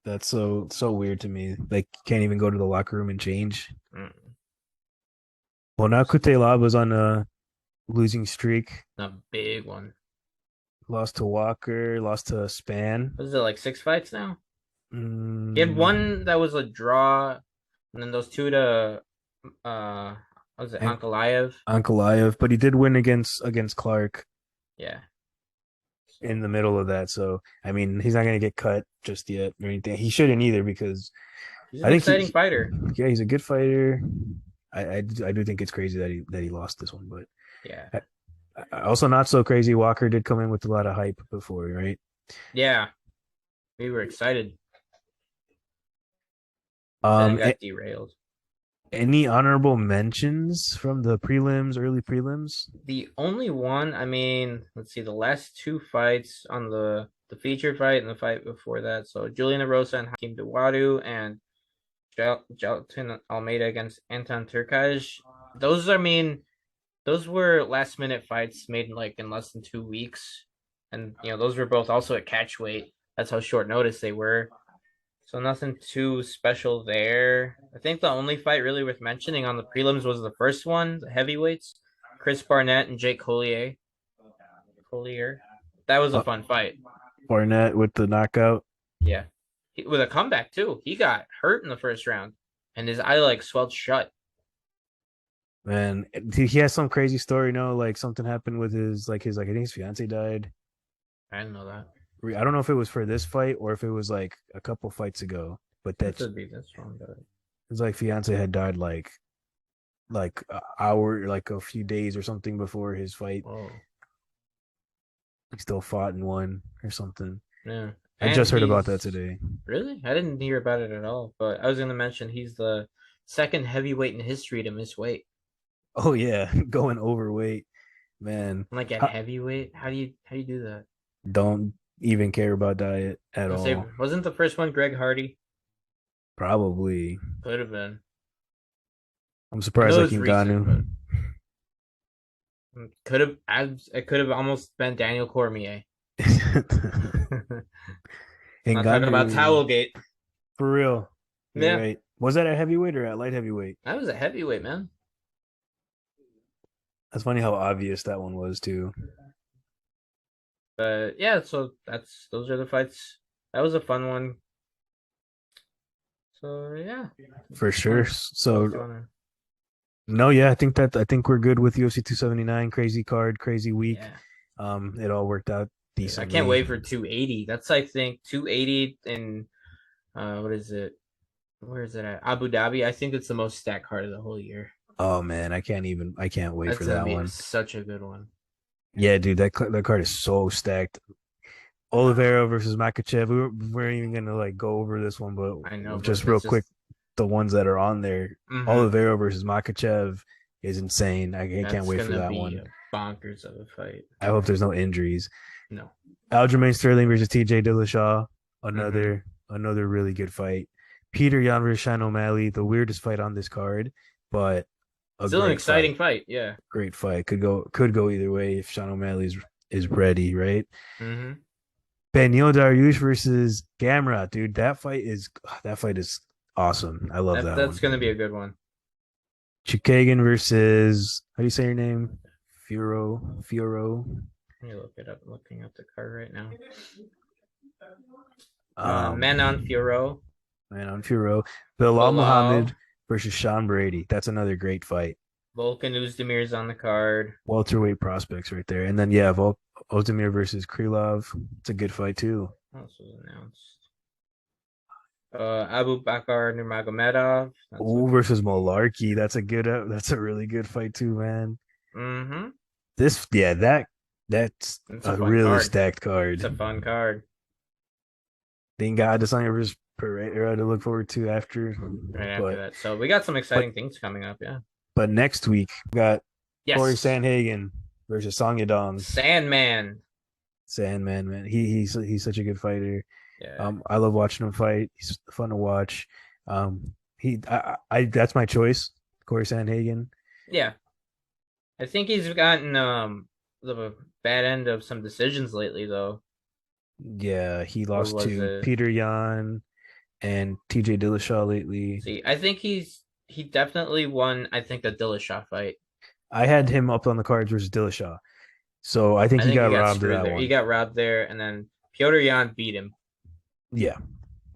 That's so weird to me. Like can't even go to the locker room and change. Mm. Well, now Kutelab was on a losing streak. A big one. Lost to Walker, lost to Span. Was it like 6 fights now? He had Mm, one that was a draw, and then those two to what was it and Ankalaev? Ankalaev, but he did win against Clark Yeah, in so the middle of that. So I mean, he's not gonna get cut just yet or anything. He shouldn't either because he's I an think exciting fighter. yeah, he's a good fighter. I do think it's crazy that he lost this one, but Yeah, also not so crazy. Walker did come in with a lot of hype before, right? yeah, we were excited. Then it Um, got derailed. any honorable mentions from the prelims, early prelims? The only one, I mean, let's see, the last two fights on the feature fight and the fight before that. So Julian Erosa and Hakeem Dawodu and Jalton Almeida against Anton Turkaj. Those, I mean, those were last minute fights made in less than 2 weeks, and those were both also at catch weight. That's how short notice they were. So nothing too special there. I think the only fight really worth mentioning on the prelims was the first one, the heavyweights, Chris Barnett and Jake Collier. Collier. That was a Uh, fun fight. Barnett with the knockout. Yeah. With a comeback too. He got hurt in the first round and his eye swelled shut. Man, he has some crazy story. No, like something happened with his I think his fiance died. I didn't know that. I don't know if it was for this fight or if it was like a couple fights ago. But It that's could be this one, but his like fiance had died like an hour, like a few days or something before his fight. whoa. He still fought and won or something. Yeah. I And just heard about that he's today. really? I didn't hear about it at all. But I was gonna mention he's the second heavyweight in history to miss weight. Oh yeah, going overweight, man. Like at I heavyweight? How do you do that? don't even care about diet at I say all. wasn't the first one Greg Hardy? Probably. Could have been. I'm I surprised know like it's recent, but Ngannou. could have. It could have almost been Daniel Cormier. Not talking about Ngannou Towelgate. for real. You're Yeah, right. Was that at heavyweight or at light heavyweight? that was a heavyweight, man. That's funny how obvious that one was too. But yeah, so those are the fights. That was a fun one. So yeah, For sure. what else So do you wanna? no, yeah, I think we're good with UFC 279. Crazy card, crazy week. Yeah, It all worked out I can't decently. wait for 280. That's I think 280 in what is it? Where is it at? Abu Dhabi. I think it's the most stacked card of the whole year. Oh man, I can't wait for That's gonna that be one. such a good one. Yeah, dude, that card is so stacked. Oliveira versus Makachev. We weren't even gonna like go over this one, I know, but but just real that's quick, just the ones that are on there. mm-hmm. Oliveira versus Makachev is insane. I can't That's wait for gonna that be one. a bonkers of a fight. I hope there's no injuries. No. Aljamain Sterling versus TJ Dillashaw. Mm-hmm. Another really good fight. Peter Yan versus Sean O'Malley. The weirdest fight on this card, but a Still an great exciting fight. fight. Yeah. Great fight. Could go either way if Sean O'Malley is ready, right? Mm-hmm. Benil Dariush versus Gamrot, dude. That fight is awesome. I love that That's one. gonna be a good one. Chukagan versus how do you say your name? Fioro. Let me look it up. I'm looking up the card right now. Um, Manon Fiorot. man on Fioro. Bilal Bilal. Muhammad versus Sean Brady. That's another great fight. Volkan Uzdemir's on the card. Welterweight prospects right there. And then Ozdemir versus Krylov. It's a good fight too. What else was announced? Abu Bakar Nurmagomedov. Ooh, versus Malarkey. That's a really good fight too, man. Mm-hmm. That's It's a a fun really card. stacked It's a card. fun card. Then got Adesanya versus Pereira to look forward to after. Right after But that. So we got some but exciting things coming up. Yeah. But next week we got Corey Yes. Sandhagen versus Song Yadong. Sandman. Sandman, man, he's such a good fighter. Yeah. I love watching him fight. He's fun to watch. He I that's my choice, Corey Sandhagen. Yeah. I think he's gotten the bad end of some decisions lately though. Yeah, he Or lost was to it Peter Yan and TJ Dillashaw lately. see, I think he definitely won, I think, the Dillashaw fight. I had him up on the cards versus Dillashaw, so I think I he think got he got robbed of screwed that there. He one. got robbed there, and then Piotr Jan beat him. Yeah,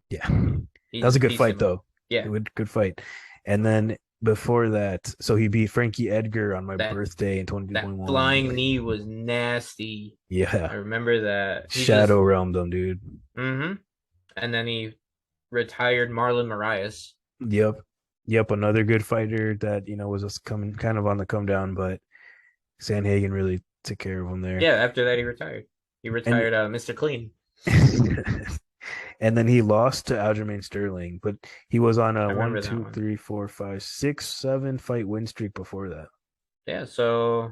yeah, that He was a good pieced fight him up. though. Yeah. Good fight. And then before that, so he beat Frankie Edgar on my That birthday in that 2021. flying knee was nasty. I Yeah, remember that. He just Shadow Realm them, dude. mm-hmm. And then he retired Marlon Marias. Yep. Yep. Another good fighter that, was just coming kind of on the come down, but Sandhagen really took care of him there. Yeah, after that he retired. He And retired Mr. Clean. and then he lost to Aljamain Sterling, but he was on a I one, remember that two, one. three, four, five, six, 7 fight win streak before that. Yeah, so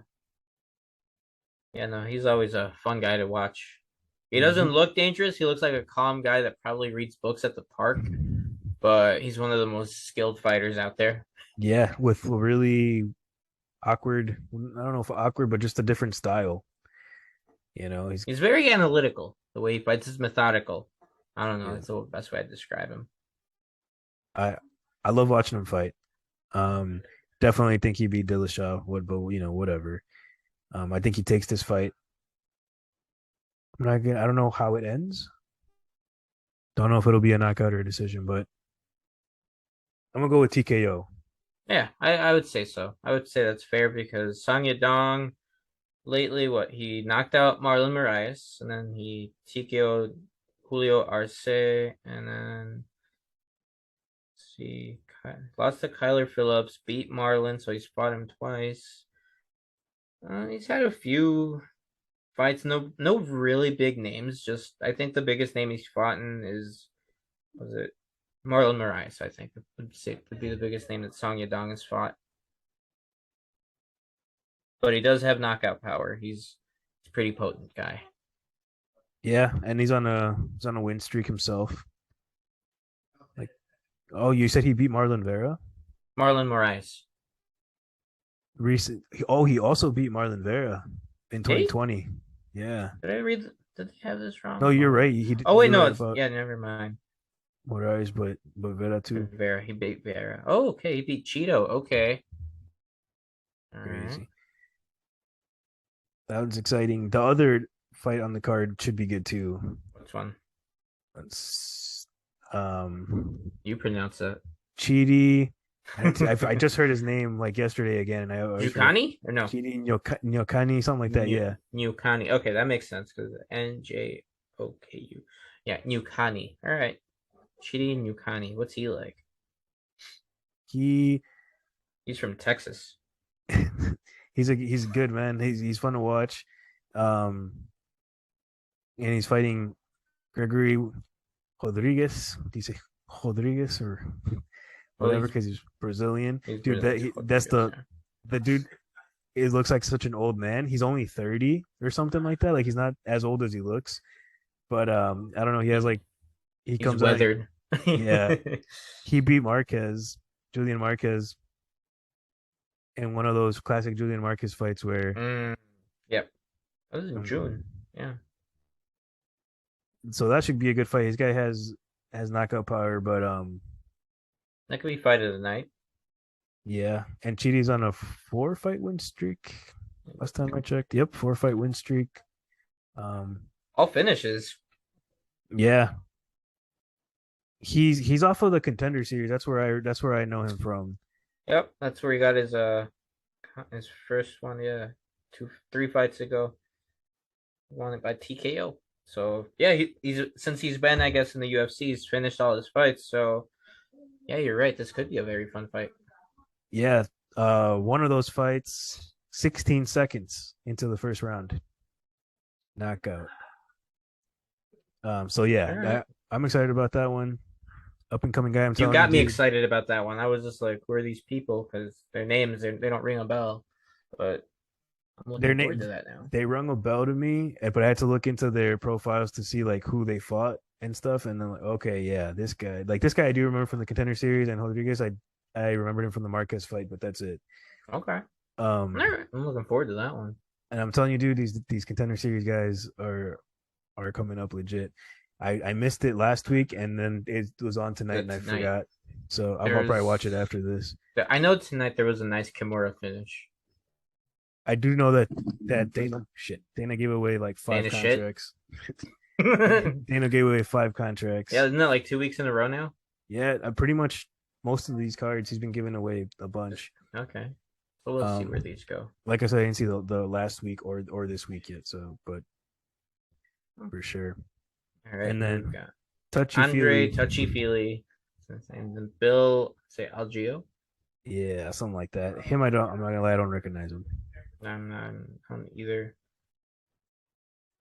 yeah, no, he's always a fun guy to watch. He doesn't Hmm. look dangerous. He looks like a calm guy that probably reads books at the park, but he's one of the most skilled fighters out there. Yeah, with really awkward, I don't know if awkward, but just a different style. He's He's very analytical. The way he fights is methodical. I don't know. yeah. That's the best way to describe him. I I love watching him fight. Um, Definitely think he beat Dillashaw, but whatever. I think he takes this fight. I don't know how it ends. Don't know if it'll be a knockout or a decision, but I'm gonna go with TKO. Yeah, I would say so. I would say that's fair because Song Yadong lately, what he knocked out Marlon Moraes and then he TKO'd Julio Arce and then let's see, lost to Kyler Phillips, beat Marlon, so he's fought him twice. He's had a few fights, no really big names. Just I think the biggest name he's fought in is was it Marlon Moraes. I think would be the biggest name that Song Yadong has fought. But he does have knockout power. He's a pretty potent guy. Yeah, and he's on a win streak himself. Like, oh, you said he beat Marlon Vera Marlon Moraes. recent. Oh, he also beat Marlon Vera in Did he? 2020. Yeah. Did I read? Did he have this No, wrong? you're Hold on. right. Oh wait, You're no, right it's about yeah. Never mind. Moraes, but Vera too. Vera. He beat Vera. Oh, okay. He beat Cheeto. Okay. All right. Crazy. That was exciting. The other fight on the card should be good too. Which one? It's You pronounce it. Chidi. I just heard his name like yesterday again, and I always forget. Jukani or no? Chidi Nyokani, something like that. Yeah, Newkani. Okay, that makes sense because NJOKU. Yeah, Newkani. All right. Chidi Newkani. What's he like? he He's from Texas. he's good man. He's fun to watch. Um, and he's fighting Gregory Rodriguez. Do you say Rodriguez or Well, whatever? Because he's Brazilian, he's dude. Brazilian. That's the dude. It looks like such an old man. He's only 30 or something like that. Like he's not as old as he looks. But I don't know. He has like he He's comes out. weathered. Yeah, he beat Julian Marquez, in one of those classic Julian Marquez fights where Yep. That was in um, June. Yeah. so that should be a good fight. His guy has knockout power, but That could be fight of the night. yeah. And Chidi's on a 4 fight win streak. Last time I checked. Yep, 4 fight win streak. Um All finishes. yeah. He's off of the contender series. That's where I know him from. Yep. That's where he got his first one, yeah. 3 fights ago. Won it by TKO. So yeah, he's since he's been, I guess, in the UFC, he's finished all his fights. So yeah, you're right. This could be a very fun fight. Yeah. One of those fights, 16 seconds into the first round. Knockout. So All yeah, right. I'm excited about that one. up and coming guy. I'm You telling you, got me dude. excited about that one. I was just like, who are these people? Because their names they don't ring a bell. But I'm Their looking forward to names that now. they rung a bell to me, but I had to look into their profiles to see like who they fought and stuff. And then like, okay, yeah, this guy I do remember from the Contender Series, and Rodriguez I remembered him from the Marquez fight, but that's it. Okay. All Um, right. I'm looking forward to that one. and I'm telling you, dude, these Contender Series guys are coming up legit. I missed it last week, and then it was on tonight, and That I tonight forgot. So I'll probably watch it there's after this. I know tonight there was a nice Kimura finish. I do know that Dana gave away like five Dana shit. contracts. Yeah, Dana gave away five contracts. isn't that like 2 weeks in a row now? Yeah, pretty much most of these cards he's been giving away a bunch. Okay. So we'll see where Um, these go. like I said, I didn't see the last week or this week yet. So, but for sure. All right, And and then we've then got touchy Andre feely, Touchy Feely. And then Bill say Algio. yeah, something like that. Him, I don't. I'm not gonna lie, I don't recognize him. I'm not on either.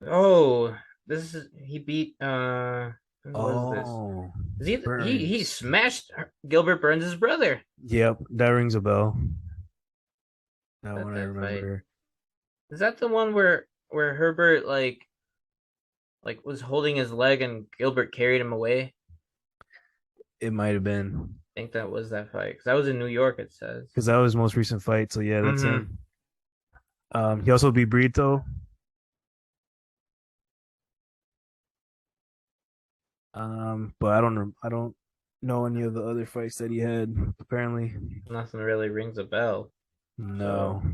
Oh, this is he beat who was this? Oh, Is he Burns. smashed Gilbert Burns' brother. Yep, that rings a bell. That That one I that fight. remember. Is that the one where Herbert like was holding his leg and Gilbert carried him away? It might have been I think that was that fight because that was in New York. It says. because that was his most recent fight. So yeah, that's Mm-hmm. him. He also beat Brito. But I don't know any of the other fights that he had. Apparently, Nothing really rings a bell. no. So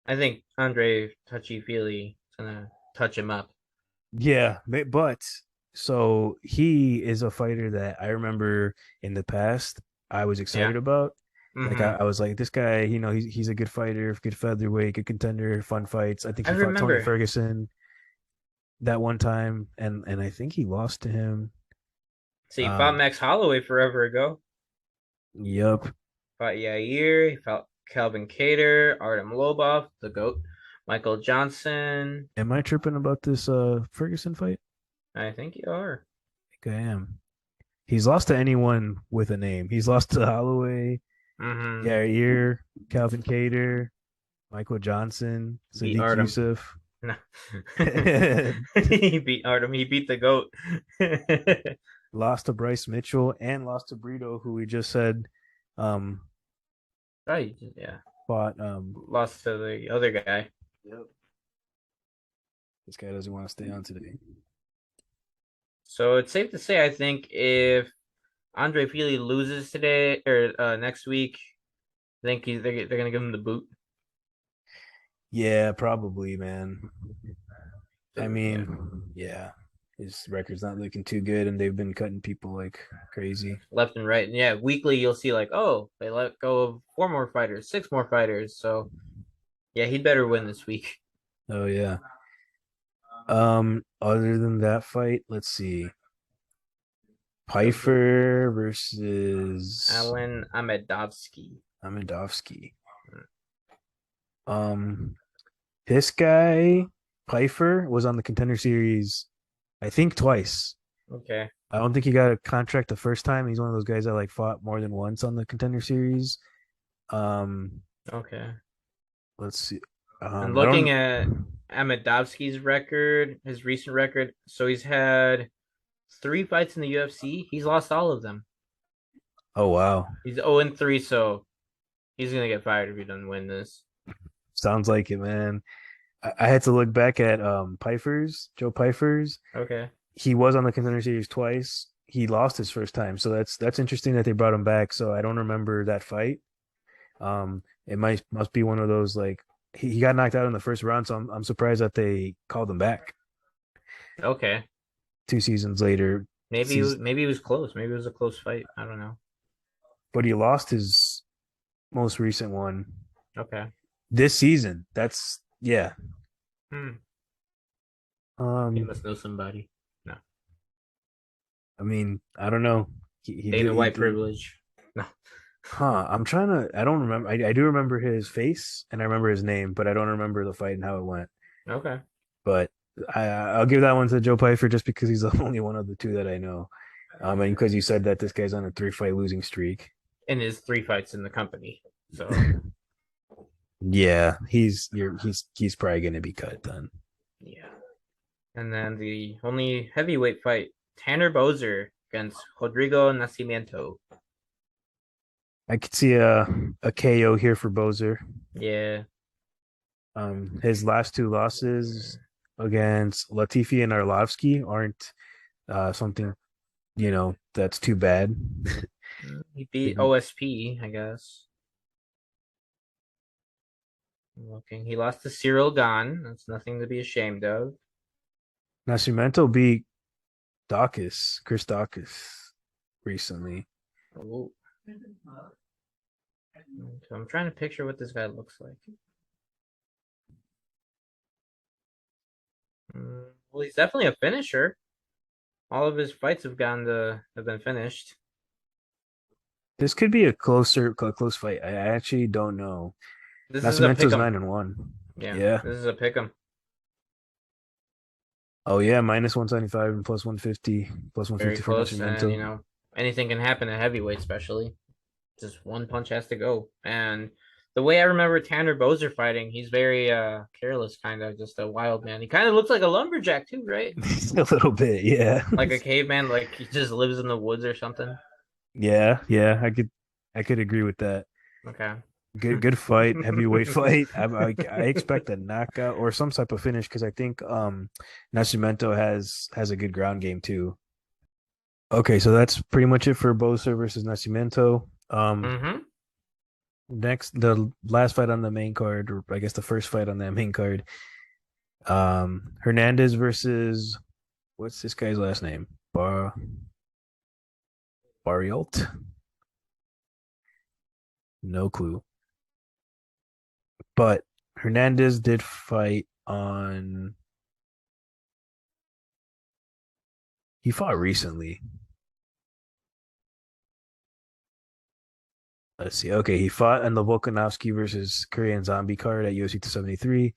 I think Andre Touchy Feely is gonna touch him up. Yeah, but so he is a fighter that I remember in the past I was Yeah. excited about. Like Mm-hmm. I was like, this guy, he's a good fighter, good featherweight, good contender, fun fights. I think I he fought Tony remember. Ferguson that one time, and I think he lost to him. So he fought Um, Max Holloway forever ago. yep. Fought Yair. He fought Calvin Cater, Artem Lobov, the GOAT, Michael Johnson. Am I tripping about this Ferguson fight? I think you are. I think I am. He's lost to anyone with a name. He's lost to Holloway, Mm-hmm. Yair, Calvin Cater, Michael Johnson, Beat Sadiq Artem. Youssef. No. He beat Artem. He beat the GOAT. Lost to Bryce Mitchell and lost to Brito, who we just said um Right. Yeah. fought Lost to the other guy. yep. This guy doesn't want to stay on today. So it's safe to say, I think if Andre Feely loses today or next week, I think they're gonna give him the boot. Yeah, probably, man. I Yeah, mean, yeah. His record's not looking too good and they've been cutting people like crazy. left and right. And yeah, weekly you'll see like, oh, they let go of 4 more fighters, 6 more fighters. So yeah, he'd better win this week. Oh yeah. Other than that fight, let's see. Pfeiffer versus Alan Amedovsky. Amidovsky. Um, this guy, Pfeiffer, was on the Contender Series, I think twice. Okay. I don't think he got a contract the first time. He's one of those guys that like fought more than once on the Contender Series. Um, Okay. let's see. And I looking don't. at Amedovsky's record, his recent record, so he's had 3 fights in the UFC. He's lost all of them. Oh wow, He's 0-3, so he's gonna get fired if he doesn't win this. sounds like it, man. I had to look back at Joe Pfeiffer's. Okay. He was on the Contender Series twice. He lost his first time, so that's interesting that they brought him back. So I don't remember that fight. It must be one of those like he got knocked out in the first round, so I'm surprised that they called him back Okay. 2 seasons later. Maybe it was close. Maybe it was a close fight. I don't know. But he lost his most recent one Okay. this season. That's yeah. Hmm. He Um, must know somebody. No. I mean, I don't know. Dana He White did. privilege. No. Huh. I'm trying to. I don't remember. I do remember his face and I remember his name, but I don't remember the fight and how it went. Okay. But I'll give that one to Joe Pfeiffer just because he's the only one of the two that I know. And because you said that this guy's on a 3-fight losing streak. in his 3 fights in the company. So Yeah, he's probably gonna be cut then. yeah. And then the only heavyweight fight, Tanner Boser against Rodrigo Nascimento. I could see a KO here for Bozer. Yeah. His last two losses against Latifi and Arlovsky aren't something that's too bad. He beat OSP, I guess. Looking, he lost to Cyril Gahn. That's nothing to be ashamed of. Nascimento beat Chris Dawkins recently. Ooh. So I'm trying to picture what this guy looks like. Well, he's definitely a finisher. All of his fights have been finished. This could be a close fight. I actually don't know. This is a Nascimento's pick'em. 9-1. Yeah, Yeah. this is a pick'em. Oh yeah, minus 175 and plus 150, plus Very 150 for close, and Nascimento. anything can happen at heavyweight, especially. Just one punch has to go. And the way I remember Tanner Boser fighting, he's very careless, kind of just a wild man. He kind of looks like a lumberjack too, right? A little bit, yeah. Like a caveman, like he just lives in the woods or something. Yeah. I could agree with that. Okay. Good fight, heavyweight fight. I expect a knockout or some type of finish because I think Nascimento has a good ground game too. Okay, so that's pretty much it for Bosa versus Nascimento. Mm-hmm. Next, the last fight on the main card, or I guess the first fight on that main card, Hernandez versus what's this guy's last name? Barrialt? No clue. But Hernandez did fight on. He fought recently. Let's see. Okay, he fought on the Volkanovski versus Korean Zombie card at UFC 273.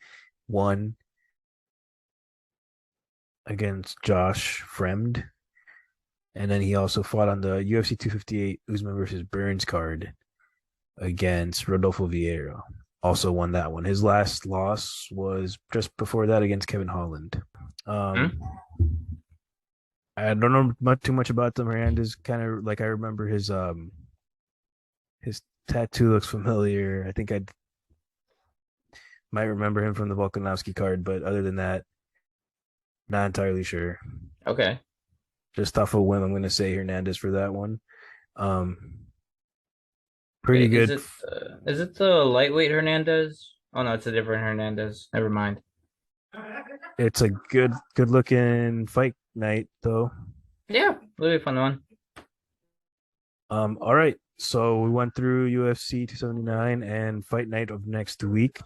Won against Josh Fremd. And then he also fought on the UFC 258 Usman versus Burns card against Rodolfo Vieira. Also won that one. His last loss was just before that against KevinHolland. Hmm? I don't know too much about them. Hernandez kind of like I remember his tattoo looks familiar. I think I might remember him from the Volkanovski card, but other than that, not entirely sure. Okay. Just off a whim, I'm going to say Hernandez for that one. Um, Pretty Wait, good. is it the lightweight Hernandez? Oh no, it's a different Hernandez. Never mind. It's a good looking fight night though. Yeah, really fun one. All right. So we went through UFC 279 and fight night of next week.